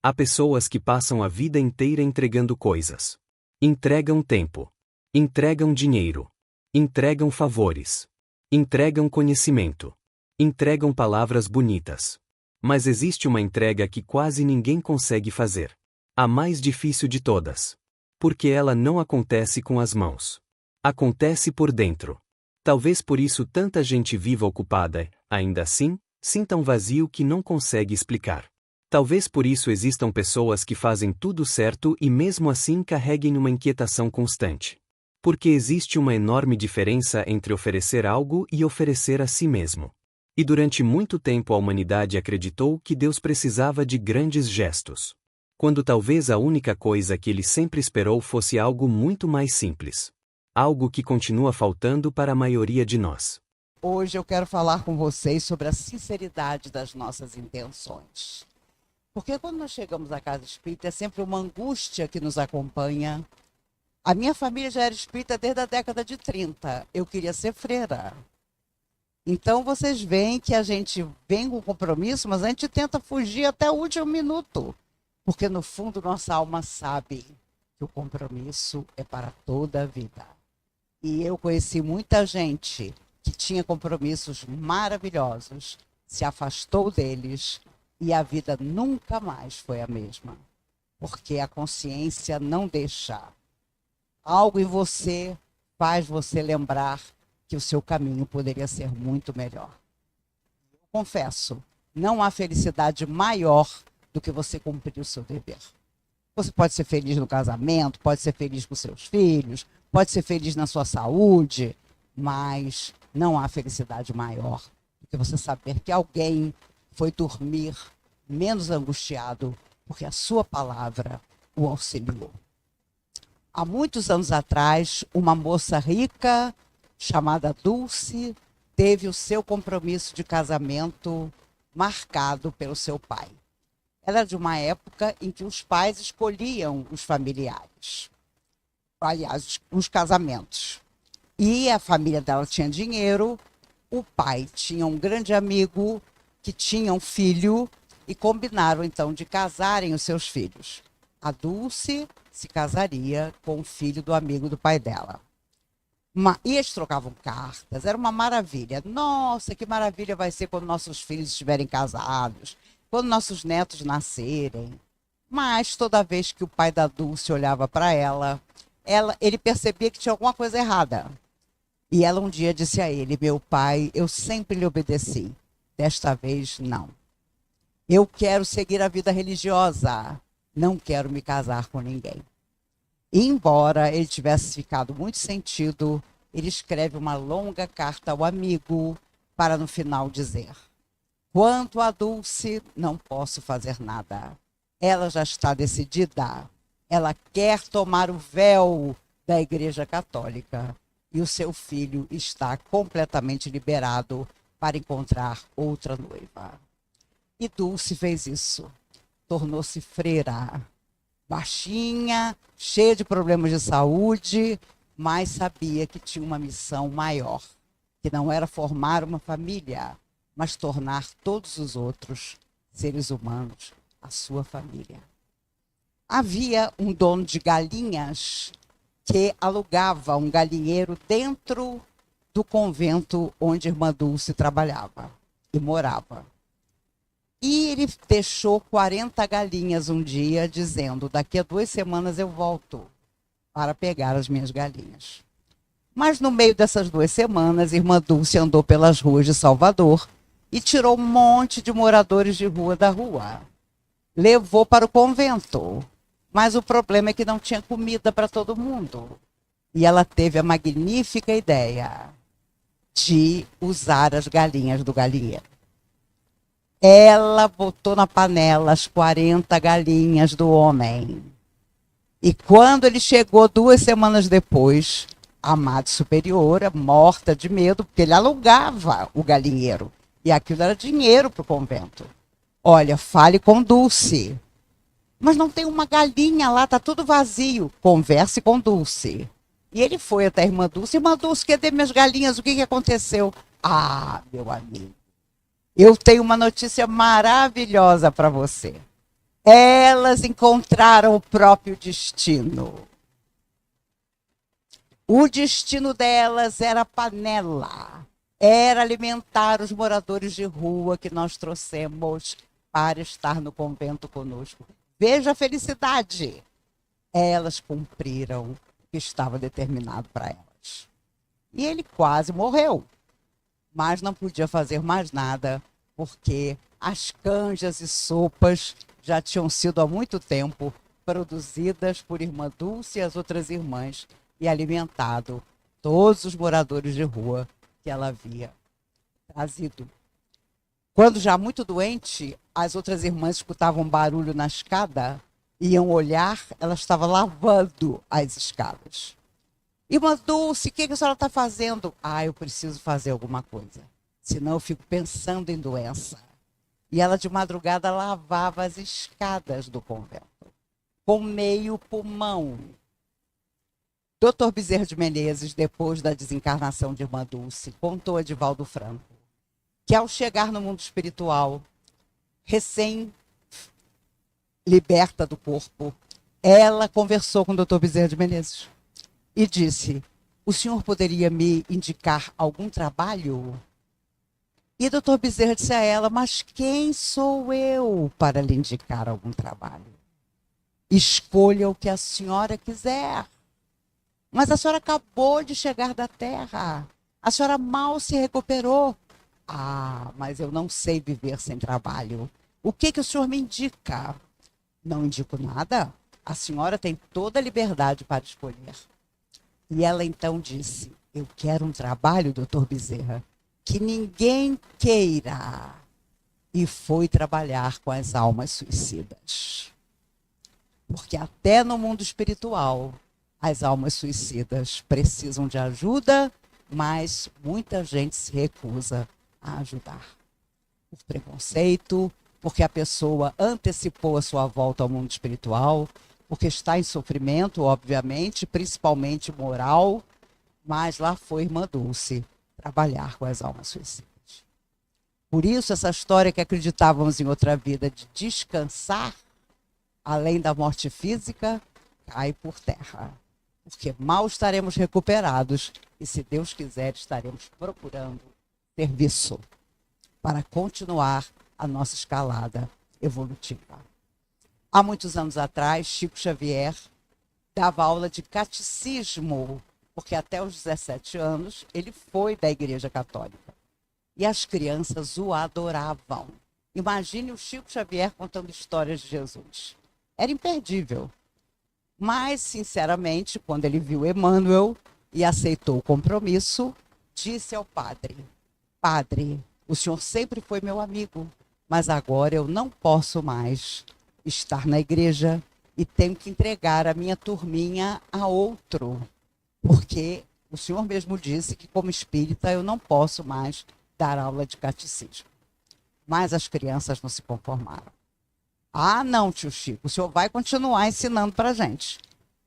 Há pessoas que passam a vida inteira entregando coisas. Entregam tempo. Entregam dinheiro. Entregam favores. Entregam conhecimento. Entregam palavras bonitas. Mas existe uma entrega que quase ninguém consegue fazer. A mais difícil de todas. Porque ela não acontece com as mãos. Acontece por dentro. Talvez por isso tanta gente viva ocupada, ainda assim, sinta um vazio que não consegue explicar. Talvez por isso existam pessoas que fazem tudo certo e mesmo assim carreguem uma inquietação constante. Porque existe uma enorme diferença entre oferecer algo e oferecer a si mesmo. E durante muito tempo a humanidade acreditou que Deus precisava de grandes gestos. Quando talvez a única coisa que ele sempre esperou fosse algo muito mais simples. Algo que continua faltando para a maioria de nós. Hoje eu quero falar com vocês sobre a sinceridade das nossas intenções. Porque quando nós chegamos à casa espírita é sempre uma angústia que nos acompanha. A minha família já era espírita desde a década de 30. Eu queria ser freira. Então vocês veem que a gente vem com compromisso, mas a gente tenta fugir até o último minuto. Porque no fundo nossa alma sabe que o compromisso é para toda a vida. E eu conheci muita gente que tinha compromissos maravilhosos, se afastou deles e a vida nunca mais foi a mesma. Porque a consciência não deixa. Algo em você faz você lembrar que o seu caminho poderia ser muito melhor. Eu confesso, não há felicidade maior do que você cumprir o seu dever. Você pode ser feliz no casamento, pode ser feliz com seus filhos, pode ser feliz na sua saúde, mas não há felicidade maior do que você saber que alguém foi dormir menos angustiado porque a sua palavra o auxiliou. Há muitos anos atrás, uma moça rica chamada Dulce teve o seu compromisso de casamento marcado pelo seu pai. Ela era de uma época em que os pais escolhiam os familiares, aliás, os casamentos. E a família dela tinha dinheiro, o pai tinha um grande amigo que tinha um filho e combinaram então de casarem os seus filhos. A Dulce se casaria com o filho do amigo do pai dela. E eles trocavam cartas, era uma maravilha. Nossa, que maravilha vai ser quando nossos filhos estiverem casados, quando nossos netos nascerem. Mas toda vez que o pai da Dulce olhava para ela, ele percebia que tinha alguma coisa errada. E ela um dia disse a ele: meu pai, eu sempre lhe obedeci. Desta vez, não. Eu quero seguir a vida religiosa. Não quero me casar com ninguém. E embora ele tivesse ficado muito sentido, ele escreve uma longa carta ao amigo para no final dizer: quanto a Dulce, não posso fazer nada. Ela já está decidida. Ela quer tomar o véu da Igreja Católica. E o seu filho está completamente liberado para encontrar outra noiva. E Dulce fez isso. Tornou-se freira. Baixinha, cheia de problemas de saúde, mas sabia que tinha uma missão maior. Que não era formar uma família, mas tornar todos os outros seres humanos a sua família. Havia um dono de galinhas que alugava um galinheiro dentro do convento onde a irmã Dulce trabalhava e morava. E ele deixou 40 galinhas um dia, dizendo: daqui a 2 semanas eu volto para pegar as minhas galinhas. Mas no meio dessas 2 semanas, a irmã Dulce andou pelas ruas de Salvador e tirou um monte de moradores de rua da rua. Levou para o convento. Mas o problema é que não tinha comida para todo mundo. E ela teve a magnífica ideia de usar as galinhas do galinheiro. Ela botou na panela as 40 galinhas do homem. E quando ele chegou 2 semanas depois, a Madre Superiora, morta de medo, porque ele alugava o galinheiro. E aquilo era dinheiro para o convento. Olha, fale com Dulce. Mas não tem uma galinha lá, está tudo vazio. Converse com Dulce. E ele foi até a irmã Dulce. Irmã Dulce, cadê minhas galinhas? O que aconteceu? Ah, meu amigo, eu tenho uma notícia maravilhosa para você. Elas encontraram o próprio destino. O destino delas era panela. Era alimentar os moradores de rua que nós trouxemos para estar no convento conosco. Veja a felicidade. Elas cumpriram o que estava determinado para elas. E ele quase morreu, mas não podia fazer mais nada, porque as canjas e sopas já tinham sido há muito tempo produzidas por Irmã Dulce e as outras irmãs e alimentado todos os moradores de rua que ela havia trazido. Quando já muito doente, as outras irmãs escutavam um barulho na escada, iam olhar, ela estava lavando as escadas. Irmã Dulce, o que a senhora está fazendo? Eu preciso fazer alguma coisa, senão eu fico pensando em doença. E ela de madrugada lavava as escadas do convento, com meio pulmão. Dr. Bezerra de Menezes, depois da desencarnação de Irmã Dulce, contou a Divaldo Franco que ao chegar no mundo espiritual, recém-liberta do corpo, ela conversou com o Dr. Bezerra de Menezes e disse: o senhor poderia me indicar algum trabalho? E o Dr. Bezerra disse a ela: mas quem sou eu para lhe indicar algum trabalho? Escolha o que a senhora quiser. Mas a senhora acabou de chegar da Terra. A senhora mal se recuperou. Mas eu não sei viver sem trabalho. O que o senhor me indica? Não indico nada. A senhora tem toda a liberdade para escolher. E ela então disse: eu quero um trabalho, doutor Bezerra, que ninguém queira. E foi trabalhar com as almas suicidas. Porque até no mundo espiritual, as almas suicidas precisam de ajuda, mas muita gente se recusa a ajudar. Por preconceito, porque a pessoa antecipou a sua volta ao mundo espiritual, porque está em sofrimento, obviamente, principalmente moral, mas lá foi Irmã Dulce trabalhar com as almas suicidas. Por isso, essa história que acreditávamos em outra vida de descansar, além da morte física, cai por terra. Porque mal estaremos recuperados e, se Deus quiser, estaremos procurando serviço para continuar a nossa escalada evolutiva. Há muitos anos atrás, Chico Xavier dava aula de catecismo, porque até os 17 anos ele foi da Igreja Católica. E as crianças o adoravam. Imagine o Chico Xavier contando histórias de Jesus. Era imperdível. Mas, sinceramente, quando ele viu Emmanuel e aceitou o compromisso, disse ao padre: Padre, o senhor sempre foi meu amigo, mas agora eu não posso mais estar na igreja e tenho que entregar a minha turminha a outro, porque o senhor mesmo disse que, como espírita, eu não posso mais dar aula de catecismo. Mas as crianças não se conformaram. Não, tio Chico, o senhor vai continuar ensinando para a gente.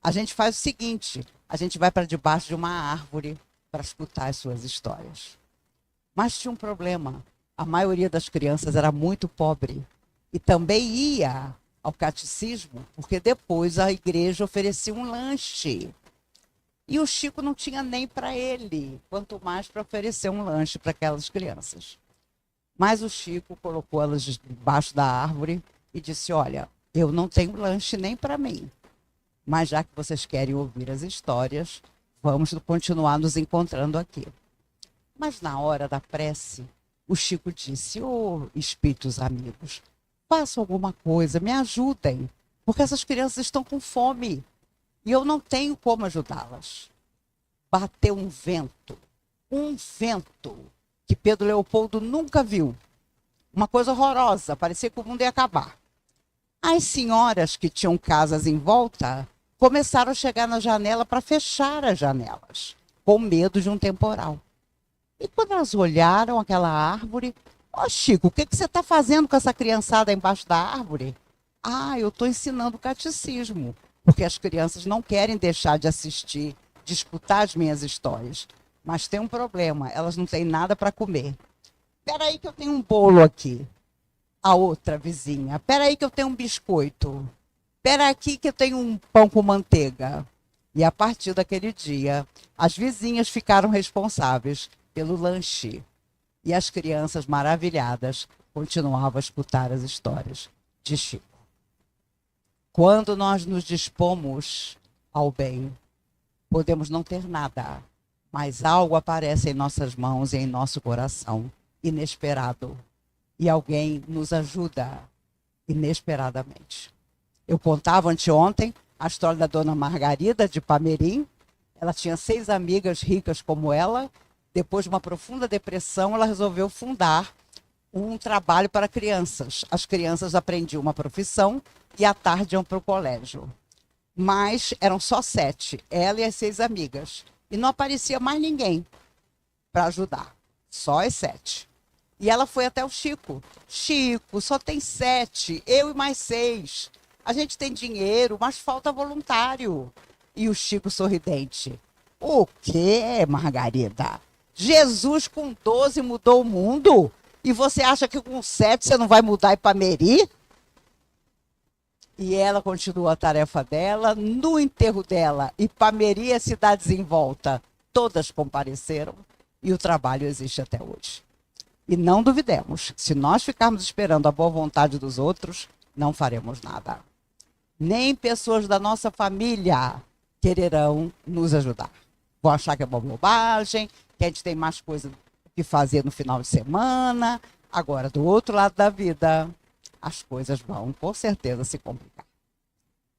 A gente faz o seguinte: a gente vai para debaixo de uma árvore para escutar as suas histórias. Mas tinha um problema. A maioria das crianças era muito pobre e também ia ao catecismo, porque depois a igreja oferecia um lanche. E o Chico não tinha nem para ele, quanto mais para oferecer um lanche para aquelas crianças. Mas o Chico colocou elas debaixo da árvore e disse: olha, eu não tenho lanche nem para mim, mas já que vocês querem ouvir as histórias, vamos continuar nos encontrando aqui. Mas na hora da prece, o Chico disse: espíritos amigos, façam alguma coisa, me ajudem, porque essas crianças estão com fome e eu não tenho como ajudá-las. Bateu um vento que Pedro Leopoldo nunca viu. Uma coisa horrorosa, parecia que o mundo ia acabar. As senhoras que tinham casas em volta começaram a chegar na janela para fechar as janelas, com medo de um temporal. E quando elas olharam aquela árvore: Chico, o que você está fazendo com essa criançada embaixo da árvore? Eu estou ensinando catecismo, porque as crianças não querem deixar de assistir, de escutar as minhas histórias. Mas tem um problema, elas não têm nada para comer. Espera aí que eu tenho um bolo aqui. A outra vizinha: espera aí que eu tenho um biscoito. Espera aqui que eu tenho um pão com manteiga. E a partir daquele dia, as vizinhas ficaram responsáveis pelo lanche. E as crianças maravilhadas continuavam a escutar as histórias de Chico. Quando nós nos dispomos ao bem, podemos não ter nada, mas algo aparece em nossas mãos e em nosso coração, inesperado. E alguém nos ajuda inesperadamente. Eu contava anteontem a história da dona Margarida de Pamerim. Ela tinha 6 amigas ricas como ela. Depois de uma profunda depressão, ela resolveu fundar um trabalho para crianças. As crianças aprendiam uma profissão e à tarde iam para o colégio. Mas eram só 7, ela e as 6 amigas. E não aparecia mais ninguém para ajudar, só as 7. E ela foi até o Chico. Chico, só tem 7, eu e mais 6. A gente tem dinheiro, mas falta voluntário. E o Chico sorridente: o quê, Margarida? Jesus com 12 mudou o mundo? E você acha que com 7 você não vai mudar Ipameri? E ela continuou a tarefa dela. No enterro dela, Ipameri e as cidades em volta, todas compareceram. E o trabalho existe até hoje. E não duvidemos, se nós ficarmos esperando a boa vontade dos outros, não faremos nada. Nem pessoas da nossa família quererão nos ajudar. Vão achar que é uma bobagem, que a gente tem mais coisa que fazer no final de semana. Agora, do outro lado da vida, as coisas vão, com certeza, se complicar.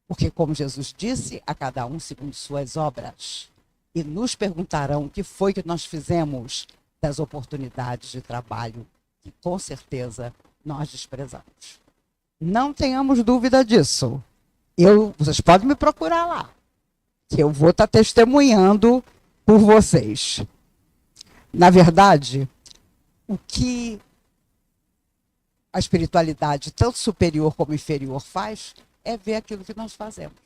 Porque, como Jesus disse, a cada um segundo suas obras. E nos perguntarão o que foi que nós fizemos das oportunidades de trabalho que, com certeza, nós desprezamos. Não tenhamos dúvida disso. Vocês podem me procurar lá, que eu vou estar testemunhando por vocês. Na verdade, o que a espiritualidade, tanto superior como inferior, faz é ver aquilo que nós fazemos.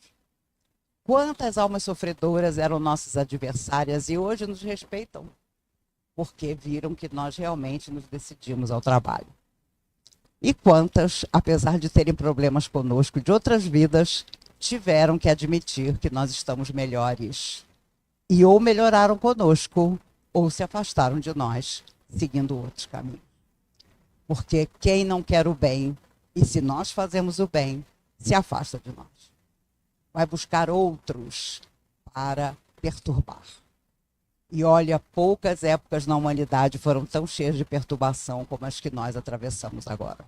Quantas almas sofredoras eram nossas adversárias e hoje nos respeitam, porque viram que nós realmente nos decidimos ao trabalho. E quantas, apesar de terem problemas conosco de outras vidas, tiveram que admitir que nós estamos melhores. E ou melhoraram conosco, ou se afastaram de nós, seguindo outros caminhos. Porque quem não quer o bem, e se nós fazemos o bem, se afasta de nós. Vai buscar outros para perturbar. E olha, poucas épocas na humanidade foram tão cheias de perturbação como as que nós atravessamos agora.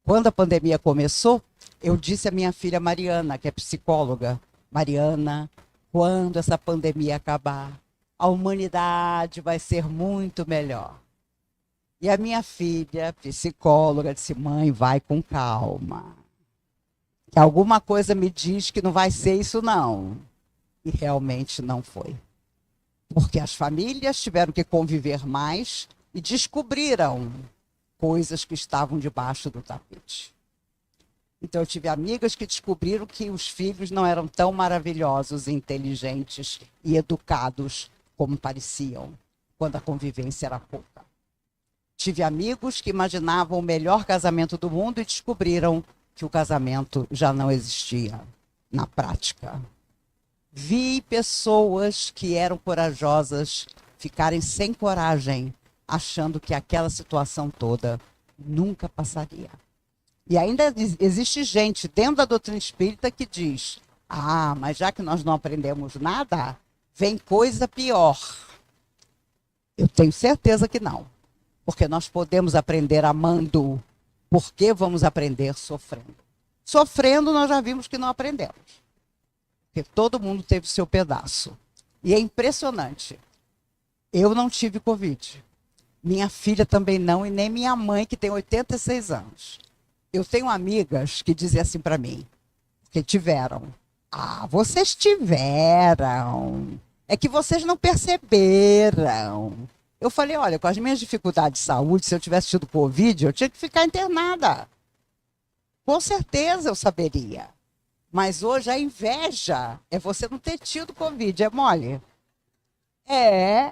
Quando a pandemia começou, eu disse à minha filha Mariana, que é psicóloga: Mariana, quando essa pandemia acabar, a humanidade vai ser muito melhor. E a minha filha, psicóloga, disse: mãe, vai com calma. Que alguma coisa me diz que não vai ser isso, não. E realmente não foi. Porque as famílias tiveram que conviver mais e descobriram coisas que estavam debaixo do tapete. Então, eu tive amigas que descobriram que os filhos não eram tão maravilhosos, inteligentes e educados como pareciam, quando a convivência era pouca. Tive amigos que imaginavam o melhor casamento do mundo e descobriram que o casamento já não existia na prática. Vi pessoas que eram corajosas ficarem sem coragem, achando que aquela situação toda nunca passaria. E ainda existe gente dentro da doutrina espírita que diz: ah, mas já que nós não aprendemos nada, vem coisa pior. Eu tenho certeza que não. Porque nós podemos aprender amando. Por que vamos aprender sofrendo? Sofrendo nós já vimos que não aprendemos. Porque todo mundo teve o seu pedaço. E é impressionante. Eu não tive Covid. Minha filha também não, e nem minha mãe, que tem 86 anos. Eu tenho amigas que dizem assim para mim, que tiveram: ah, vocês tiveram. É que vocês não perceberam. Eu falei: olha, com as minhas dificuldades de saúde, se eu tivesse tido Covid, eu tinha que ficar internada. Com certeza eu saberia. Mas hoje a inveja é você não ter tido Covid, é mole? É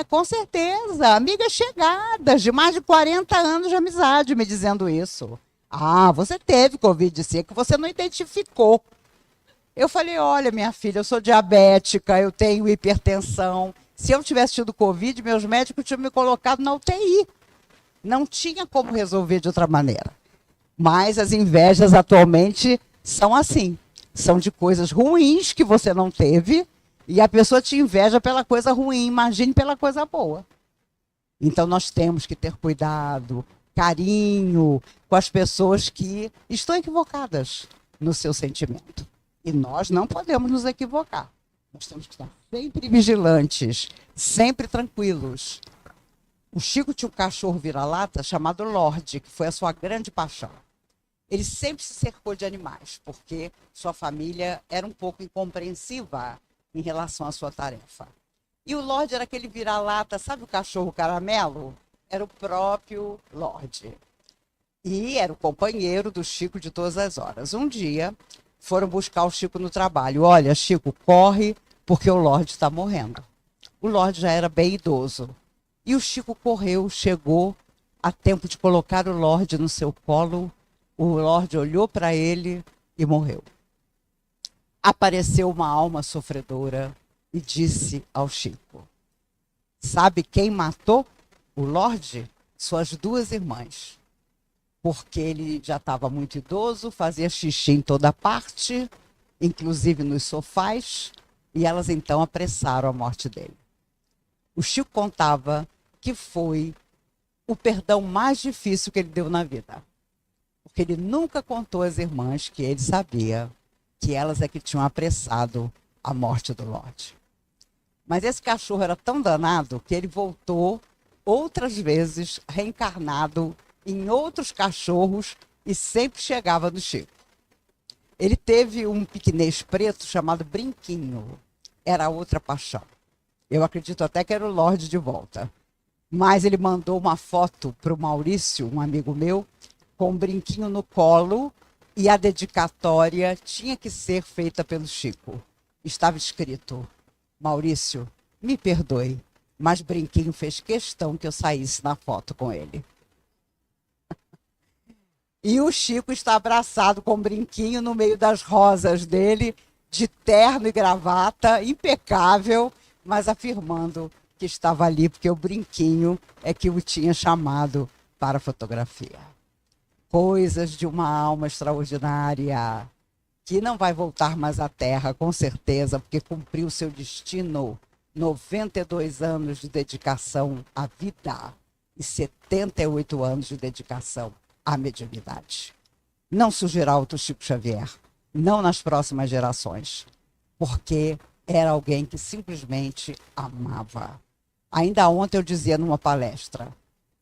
Com certeza. Amigas chegadas de mais de 40 anos de amizade me dizendo isso. Ah, você teve Covid, sim, é que você não identificou. Eu falei, olha, minha filha, eu sou diabética, eu tenho hipertensão. Se eu tivesse tido Covid, meus médicos tinham me colocado na UTI. Não tinha como resolver de outra maneira. Mas as invejas atualmente são assim. São de coisas ruins que você não teve e a pessoa te inveja pela coisa ruim, imagine pela coisa boa. Então nós temos que ter cuidado, carinho com as pessoas que estão equivocadas no seu sentimento. E nós não podemos nos equivocar. Nós temos que estar sempre vigilantes, sempre tranquilos. O Chico tinha um cachorro vira-lata chamado Lorde, que foi a sua grande paixão. Ele sempre se cercou de animais, porque sua família era um pouco incompreensiva em relação à sua tarefa. E o Lorde era aquele vira-lata, sabe o cachorro caramelo? Era o próprio Lorde. E era o companheiro do Chico de todas as horas. Um dia, foram buscar o Chico no trabalho. Olha, Chico, corre, porque o Lorde está morrendo. O Lorde já era bem idoso. E o Chico correu, chegou a tempo de colocar o Lorde no seu colo. O Lorde olhou para ele e morreu. Apareceu uma alma sofredora e disse ao Chico: sabe quem matou o Lorde? Suas duas irmãs. Porque ele já estava muito idoso, fazia xixi em toda parte, inclusive nos sofás, e elas então apressaram a morte dele. O Chico contava que foi o perdão mais difícil que ele deu na vida. Porque ele nunca contou às irmãs que ele sabia que elas é que tinham apressado a morte do Lorde. Mas esse cachorro era tão danado que ele voltou outras vezes reencarnado em outros cachorros e sempre chegava no Chico. Ele teve um piquinês preto chamado Brinquinho. Era outra paixão. Eu acredito até que era o Lorde de volta. Mas ele mandou uma foto para o Maurício, um amigo meu, com um brinquinho no colo, e a dedicatória tinha que ser feita pelo Chico. Estava escrito: Maurício, me perdoe, mas Brinquinho fez questão que eu saísse na foto com ele. E o Chico está abraçado com o Brinquinho no meio das rosas dele, de terno e gravata, impecável, mas afirmando que estava ali porque o Brinquinho é que o tinha chamado para a fotografia. Coisas de uma alma extraordinária, que não vai voltar mais à Terra, com certeza, porque cumpriu seu destino. 92 anos de dedicação à vida e 78 anos de dedicação à mediunidade. Não surgirá outro Chico Xavier, não nas próximas gerações, porque era alguém que simplesmente amava. Ainda ontem eu dizia numa palestra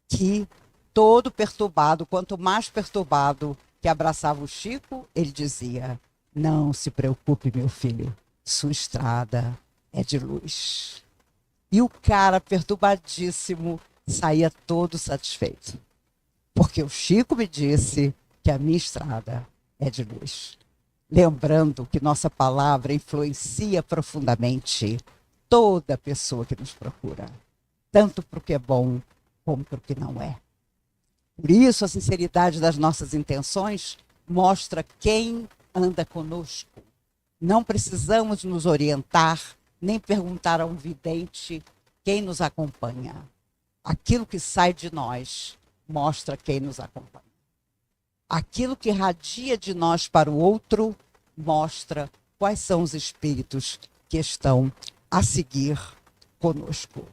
que todo perturbado, quanto mais perturbado que abraçava o Chico, ele dizia: não se preocupe, meu filho, sua estrada é de luz. E o cara perturbadíssimo saía todo satisfeito, porque o Chico me disse que a minha estrada é de luz. Lembrando que nossa palavra influencia profundamente toda pessoa que nos procura, tanto para o que é bom como para o que não é. Por isso, a sinceridade das nossas intenções mostra quem anda conosco. Não precisamos nos orientar, nem perguntar a um vidente quem nos acompanha. Aquilo que sai de nós mostra quem nos acompanha. Aquilo que irradia de nós para o outro mostra quais são os espíritos que estão a seguir conosco.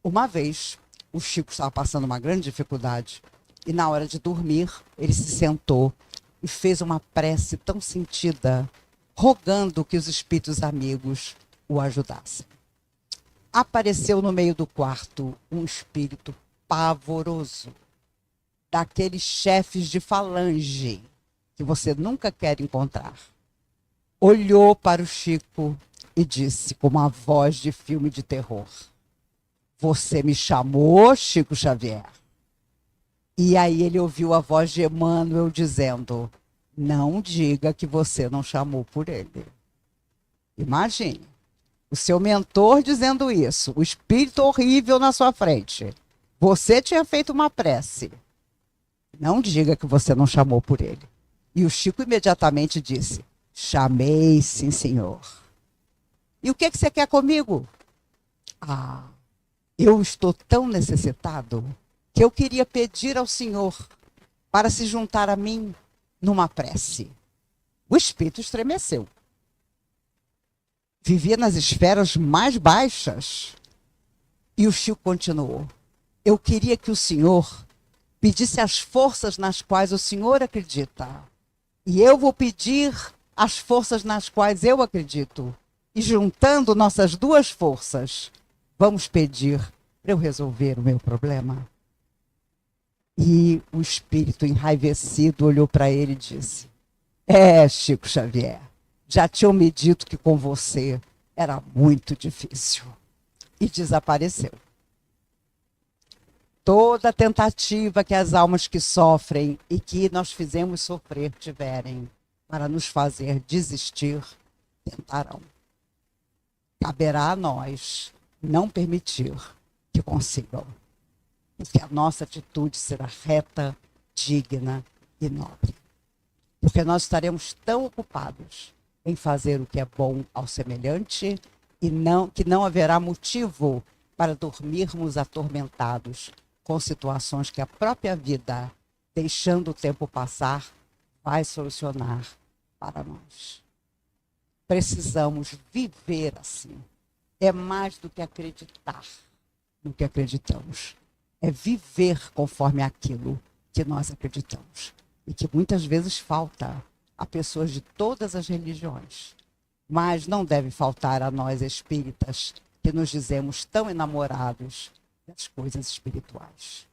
Uma vez, o Chico estava passando uma grande dificuldade e, na hora de dormir, ele se sentou e fez uma prece tão sentida, rogando que os espíritos amigos o ajudassem. Apareceu no meio do quarto um espírito pavoroso, daqueles chefes de falange que você nunca quer encontrar. Olhou para o Chico e disse com uma voz de filme de terror: você me chamou, Chico Xavier? E aí ele ouviu a voz de Emmanuel dizendo: não diga que você não chamou por ele. Imagine. O seu mentor dizendo isso, o espírito horrível na sua frente. Você tinha feito uma prece. Não diga que você não chamou por ele. E o Chico imediatamente disse: chamei, sim, senhor. E o que você quer comigo? Ah, eu estou tão necessitado que eu queria pedir ao senhor para se juntar a mim numa prece. O espírito estremeceu. Vivia nas esferas mais baixas. E o Chico continuou: eu queria que o senhor pedisse as forças nas quais o senhor acredita. E eu vou pedir as forças nas quais eu acredito. E juntando nossas duas forças, vamos pedir para eu resolver o meu problema. E o espírito enraivecido olhou para ele e disse: Chico Xavier, já tinham me dito que com você era muito difícil. E desapareceu. Toda tentativa que as almas que sofrem e que nós fizemos sofrer tiverem para nos fazer desistir, tentarão. Caberá a nós não permitir que consigam. Porque a nossa atitude será reta, digna e nobre. Porque nós estaremos tão ocupados em fazer o que é bom ao semelhante e que não haverá motivo para dormirmos atormentados com situações que a própria vida, deixando o tempo passar, vai solucionar para nós. Precisamos viver assim. É mais do que acreditar no que acreditamos. É viver conforme aquilo que nós acreditamos. E que muitas vezes falta a pessoas de todas as religiões. Mas não deve faltar a nós espíritas que nos dizemos tão enamorados das coisas espirituais.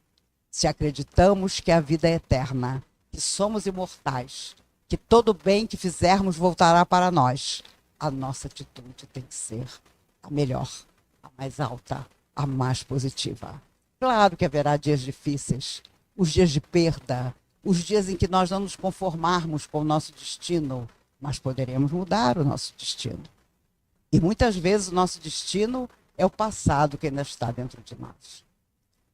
Se acreditamos que a vida é eterna, que somos imortais, que todo bem que fizermos voltará para nós, a nossa atitude tem que ser a melhor, a mais alta, a mais positiva. Claro que haverá dias difíceis, os dias de perda, os dias em que nós não nos conformarmos com o nosso destino, mas poderemos mudar o nosso destino. E muitas vezes o nosso destino é o passado que ainda está dentro de nós.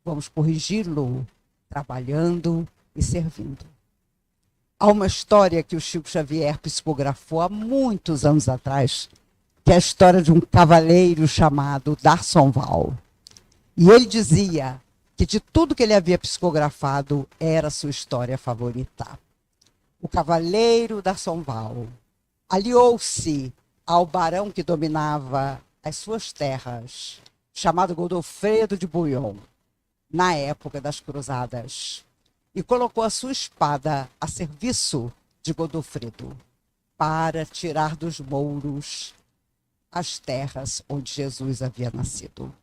Vamos corrigi-lo trabalhando e servindo. Há uma história que o Chico Xavier psicografou há muitos anos atrás, que é a história de um cavaleiro chamado D'Arsonval. E ele dizia que de tudo que ele havia psicografado era a sua história favorita. O cavaleiro D'Arsonval aliou-se ao barão que dominava as suas terras, chamado Godofredo de Bouillon, na época das cruzadas, e colocou a sua espada a serviço de Godofredo para tirar dos mouros as terras onde Jesus havia nascido.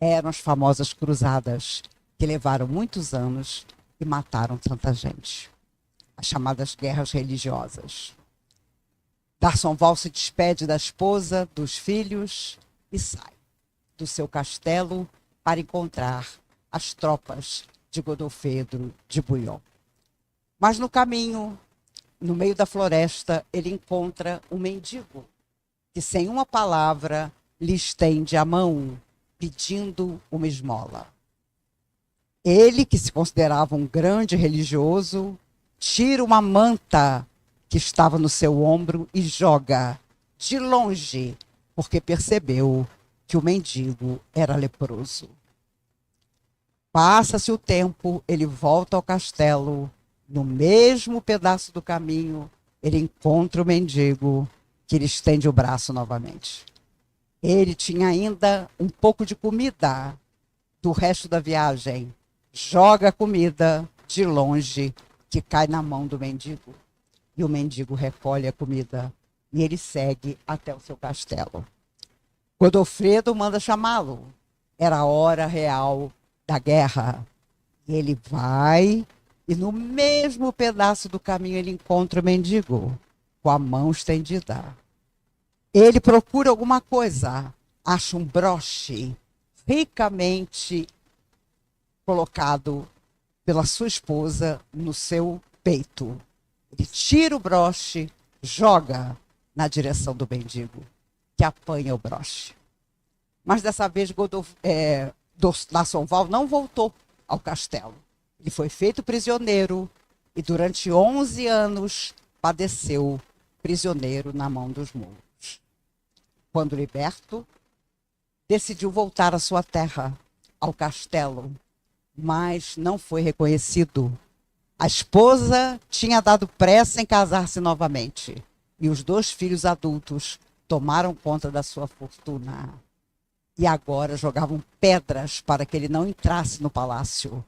Eram as famosas cruzadas que levaram muitos anos e mataram tanta gente. As chamadas guerras religiosas. D'Arsonval se despede da esposa, dos filhos e sai do seu castelo para encontrar as tropas de Godofredo de Bouillon. Mas no caminho, no meio da floresta, ele encontra um mendigo que, sem uma palavra, lhe estende a mão, pedindo uma esmola. Ele, que se considerava um grande religioso, tira uma manta que estava no seu ombro e joga de longe, porque percebeu que o mendigo era leproso. Passa-se o tempo, ele volta ao castelo, no mesmo pedaço do caminho, ele encontra o mendigo, que lhe estende o braço novamente. Ele tinha ainda um pouco de comida do resto da viagem. Joga a comida de longe, que cai na mão do mendigo. E o mendigo recolhe a comida e ele segue até o seu castelo. Godofredo manda chamá-lo. Era a hora real da guerra. E ele vai e no mesmo pedaço do caminho ele encontra o mendigo, com a mão estendida. Ele procura alguma coisa, acha um broche ricamente colocado pela sua esposa no seu peito. Ele tira o broche, joga na direção do mendigo. que apanha o broche. Mas dessa vez D'Arsonval não voltou ao castelo. Ele foi feito prisioneiro e durante 11 anos padeceu prisioneiro na mão dos mouros. Quando liberto, decidiu voltar à sua terra, ao castelo, mas não foi reconhecido. A esposa tinha dado pressa em casar-se novamente e os 2 filhos adultos tomaram conta da sua fortuna. E agora jogavam pedras para que ele não entrasse no palácio,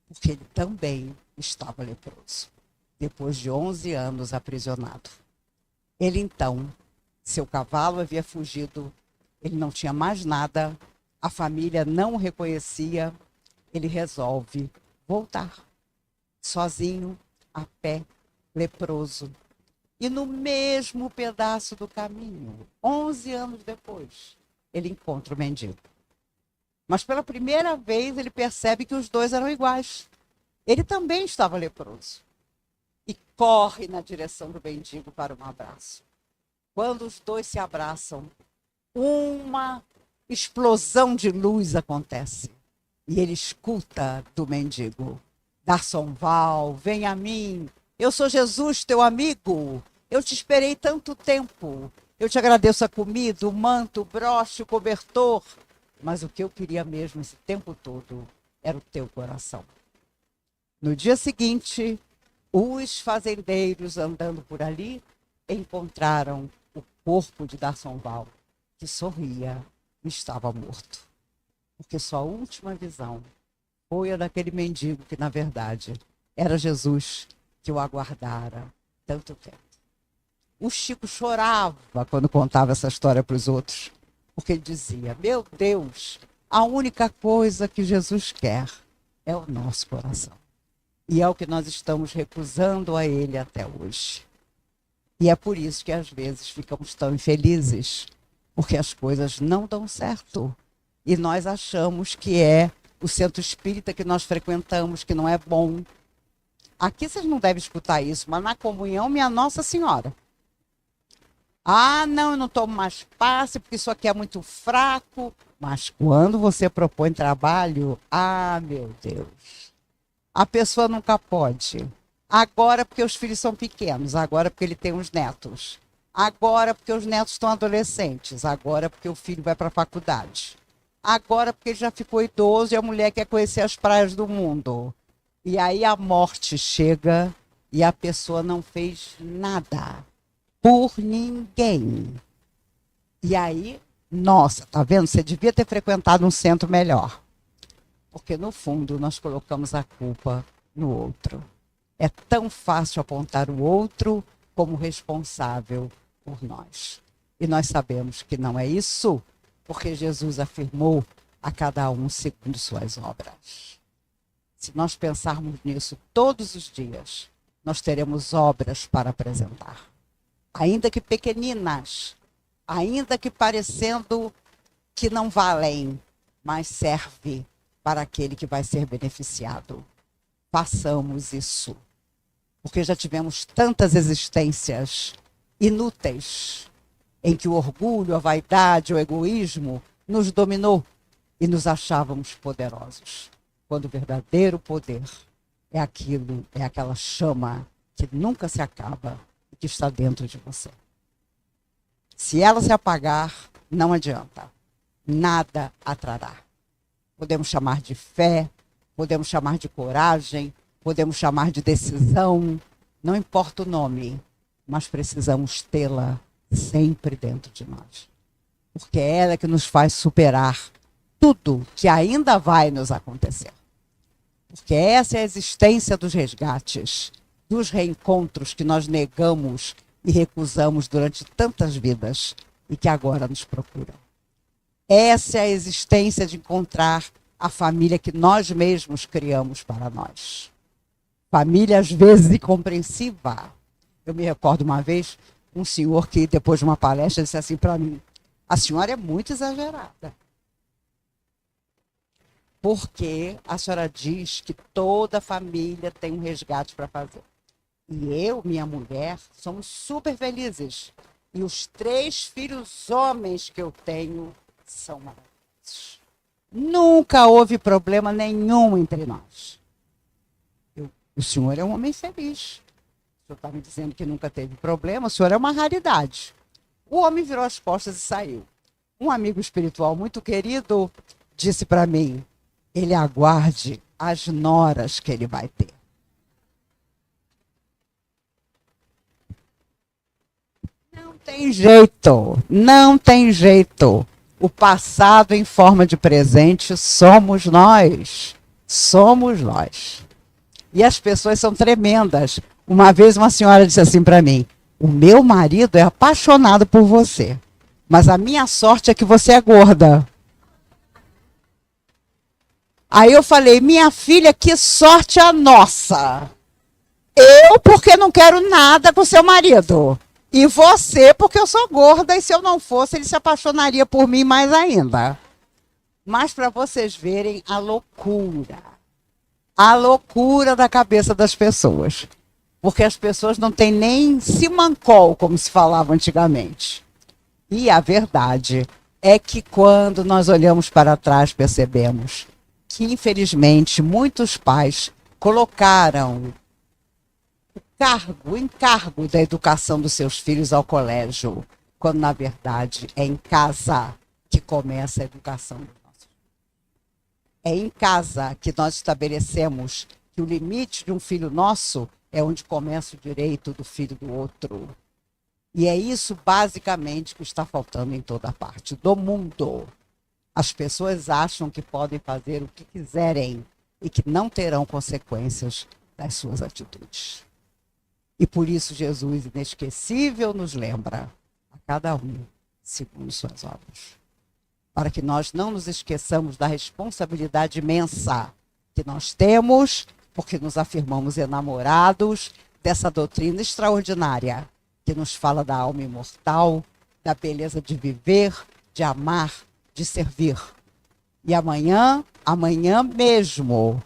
porque ele também estava leproso, depois de 11 anos aprisionado. Ele então, seu cavalo havia fugido, ele não tinha mais nada, a família não o reconhecia, ele resolve voltar, sozinho, a pé, leproso. E no mesmo pedaço do caminho, 11 anos depois, ele encontra o mendigo. Mas pela primeira vez ele percebe que os 2 eram iguais. Ele também estava leproso. E corre na direção do mendigo para um abraço. Quando os 2 se abraçam, uma explosão de luz acontece. E ele escuta do mendigo: D'Arsonval, vem a mim. Eu sou Jesus, teu amigo. Eu te esperei tanto tempo. Eu te agradeço a comida, o manto, o broche, o cobertor. Mas o que eu queria mesmo esse tempo todo era o teu coração. No dia seguinte, os fazendeiros andando por ali encontraram o corpo de D'Arsonval, que sorria e estava morto. Porque sua última visão foi a daquele mendigo que, na verdade, era Jesus que o aguardara tanto tempo. O Chico chorava quando contava essa história para os outros, porque ele dizia: meu Deus, a única coisa que Jesus quer é o nosso coração. E é o que nós estamos recusando a ele até hoje. E é por isso que às vezes ficamos tão infelizes, porque as coisas não dão certo. E nós achamos que é o centro espírita que nós frequentamos, que não é bom. Aqui vocês não devem escutar isso, mas na comunhão, minha Nossa Senhora. Ah, não, eu não tomo mais passe, porque isso aqui é muito fraco. Mas quando você propõe trabalho, ah, meu Deus, a pessoa nunca pode. Agora porque os filhos são pequenos, agora porque ele tem uns netos. Agora porque os netos estão adolescentes, agora porque o filho vai para a faculdade. Agora porque ele já ficou idoso e a mulher quer conhecer as praias do mundo. E aí a morte chega e a pessoa não fez nada por ninguém. E aí, nossa, tá vendo? Você devia ter frequentado um centro melhor. Porque no fundo nós colocamos a culpa no outro. É tão fácil apontar o outro como responsável por nós. E nós sabemos que não é isso, porque Jesus afirmou a cada um segundo suas obras. Se nós pensarmos nisso todos os dias, nós teremos obras para apresentar. Ainda que pequeninas, ainda que parecendo que não valem, mas serve para aquele que vai ser beneficiado. Façamos isso, porque já tivemos tantas existências inúteis, em que o orgulho, a vaidade, o egoísmo nos dominou e nos achávamos poderosos. Quando o verdadeiro poder é aquilo, é aquela chama que nunca se acaba e que está dentro de você. Se ela se apagar, não adianta. Nada atrará. Podemos chamar de fé, podemos chamar de coragem, podemos chamar de decisão, não importa o nome, mas precisamos tê-la sempre dentro de nós. Porque é ela que nos faz superar tudo que ainda vai nos acontecer. Porque essa é a existência dos resgates, dos reencontros que nós negamos e recusamos durante tantas vidas e que agora nos procuram. Essa é a existência de encontrar a família que nós mesmos criamos para nós. Família, às vezes, incompreensiva. Eu me recordo uma vez, um senhor que, depois de uma palestra, disse assim para mim: a senhora é muito exagerada. Porque a senhora diz que toda família tem um resgate para fazer. E eu, minha mulher, somos super felizes. E os 3 filhos homens que eu tenho são maravilhosos. Nunca houve problema nenhum entre nós. O senhor é um homem feliz. O senhor está me dizendo que nunca teve problema, o senhor é uma raridade. O homem virou as costas e saiu. Um amigo espiritual muito querido disse para mim, ele aguarde as noras que ele vai ter. Não tem jeito, não tem jeito. O passado em forma de presente somos nós. Somos nós. E as pessoas são tremendas. Uma vez uma senhora disse assim para mim, o meu marido é apaixonado por você, mas a minha sorte é que você é gorda. Aí eu falei, minha filha, que sorte a nossa. Eu, porque não quero nada com seu marido. E você, porque eu sou gorda, e se eu não fosse, ele se apaixonaria por mim mais ainda. Mas para vocês verem a loucura da cabeça das pessoas. Porque as pessoas não têm nem simancol, como se falava antigamente. E a verdade é que quando nós olhamos para trás, percebemos que, infelizmente, muitos pais colocaram o encargo da educação dos seus filhos ao colégio, quando, na verdade, é em casa que começa a educação dos nossos filhos. É em casa que nós estabelecemos que o limite de um filho nosso é onde começa o direito do filho do outro. E é isso, basicamente, que está faltando em toda parte do mundo. As pessoas acham que podem fazer o que quiserem e que não terão consequências das suas atitudes. E por isso Jesus, inesquecível, nos lembra a cada um segundo suas obras. Para que nós não nos esqueçamos da responsabilidade imensa que nós temos, porque nos afirmamos enamorados dessa doutrina extraordinária que nos fala da alma imortal, da beleza de viver, de amar, de servir. E amanhã mesmo,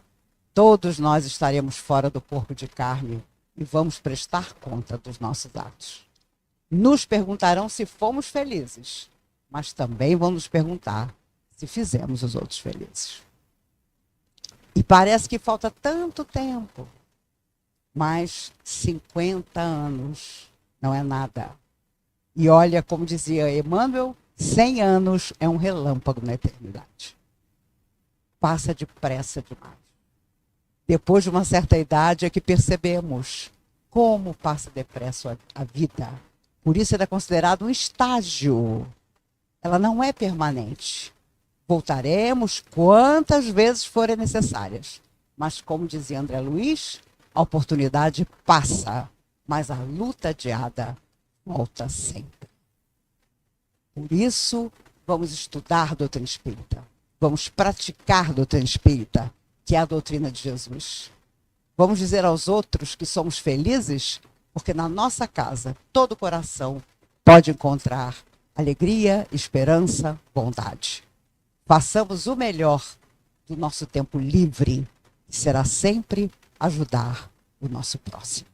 todos nós estaremos fora do corpo de carne e vamos prestar conta dos nossos atos. Nos perguntarão se fomos felizes, mas também vão nos perguntar se fizemos os outros felizes. E parece que falta tanto tempo, mas 50 anos não é nada. E olha, como dizia Emmanuel, 100 anos é um relâmpago na eternidade. Passa depressa demais. Depois de uma certa idade é que percebemos como passa depressa a vida. Por isso ela é considerada um estágio. Ela não é permanente. Voltaremos quantas vezes forem necessárias. Mas, como dizia André Luiz, a oportunidade passa, mas a luta adiada volta sempre. Por isso, vamos estudar doutrina espírita. Vamos praticar doutrina espírita, que é a doutrina de Jesus. Vamos dizer aos outros que somos felizes, porque na nossa casa, todo coração pode encontrar alegria, esperança, bondade. Façamos o melhor do nosso tempo livre, que será sempre ajudar o nosso próximo.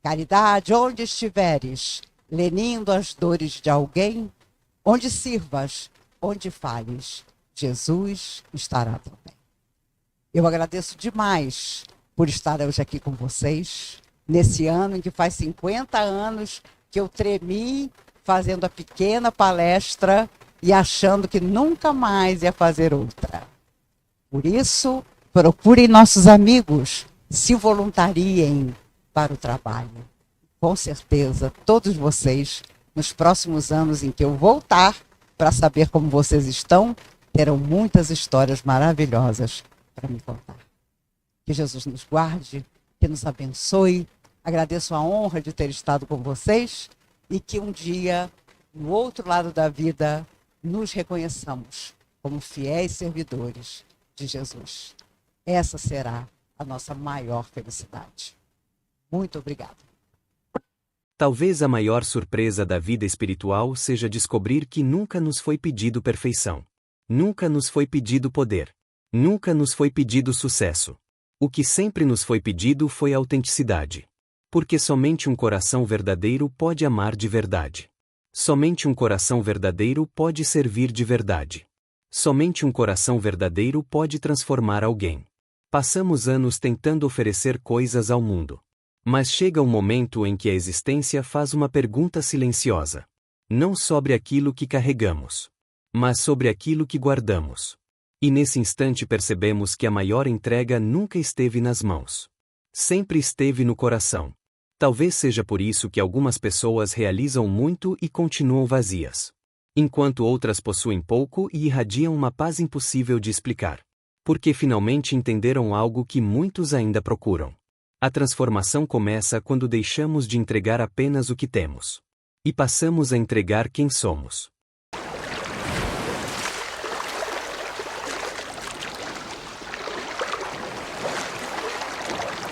Caridade, onde estiveres, lenindo as dores de alguém, onde sirvas, onde fales, Jesus estará também. Eu agradeço demais por estar hoje aqui com vocês, nesse ano em que faz 50 anos que eu tremi fazendo a pequena palestra e achando que nunca mais ia fazer outra. Por isso, procurem nossos amigos, se voluntariem para o trabalho. Com certeza, todos vocês, nos próximos anos em que eu voltar para saber como vocês estão, terão muitas histórias maravilhosas para me contar. Que Jesus nos guarde, que nos abençoe. Agradeço a honra de ter estado com vocês e que um dia, no outro lado da vida, nos reconheçamos como fiéis servidores de Jesus. Essa será a nossa maior felicidade. Muito obrigada. Talvez a maior surpresa da vida espiritual seja descobrir que nunca nos foi pedido perfeição. Nunca nos foi pedido poder. Nunca nos foi pedido sucesso. O que sempre nos foi pedido foi autenticidade. Porque somente um coração verdadeiro pode amar de verdade. Somente um coração verdadeiro pode servir de verdade. Somente um coração verdadeiro pode transformar alguém. Passamos anos tentando oferecer coisas ao mundo. Mas chega um momento em que a existência faz uma pergunta silenciosa. Não sobre aquilo que carregamos, mas sobre aquilo que guardamos. E nesse instante percebemos que a maior entrega nunca esteve nas mãos. Sempre esteve no coração. Talvez seja por isso que algumas pessoas realizam muito e continuam vazias, enquanto outras possuem pouco e irradiam uma paz impossível de explicar. Porque finalmente entenderam algo que muitos ainda procuram. A transformação começa quando deixamos de entregar apenas o que temos e passamos a entregar quem somos.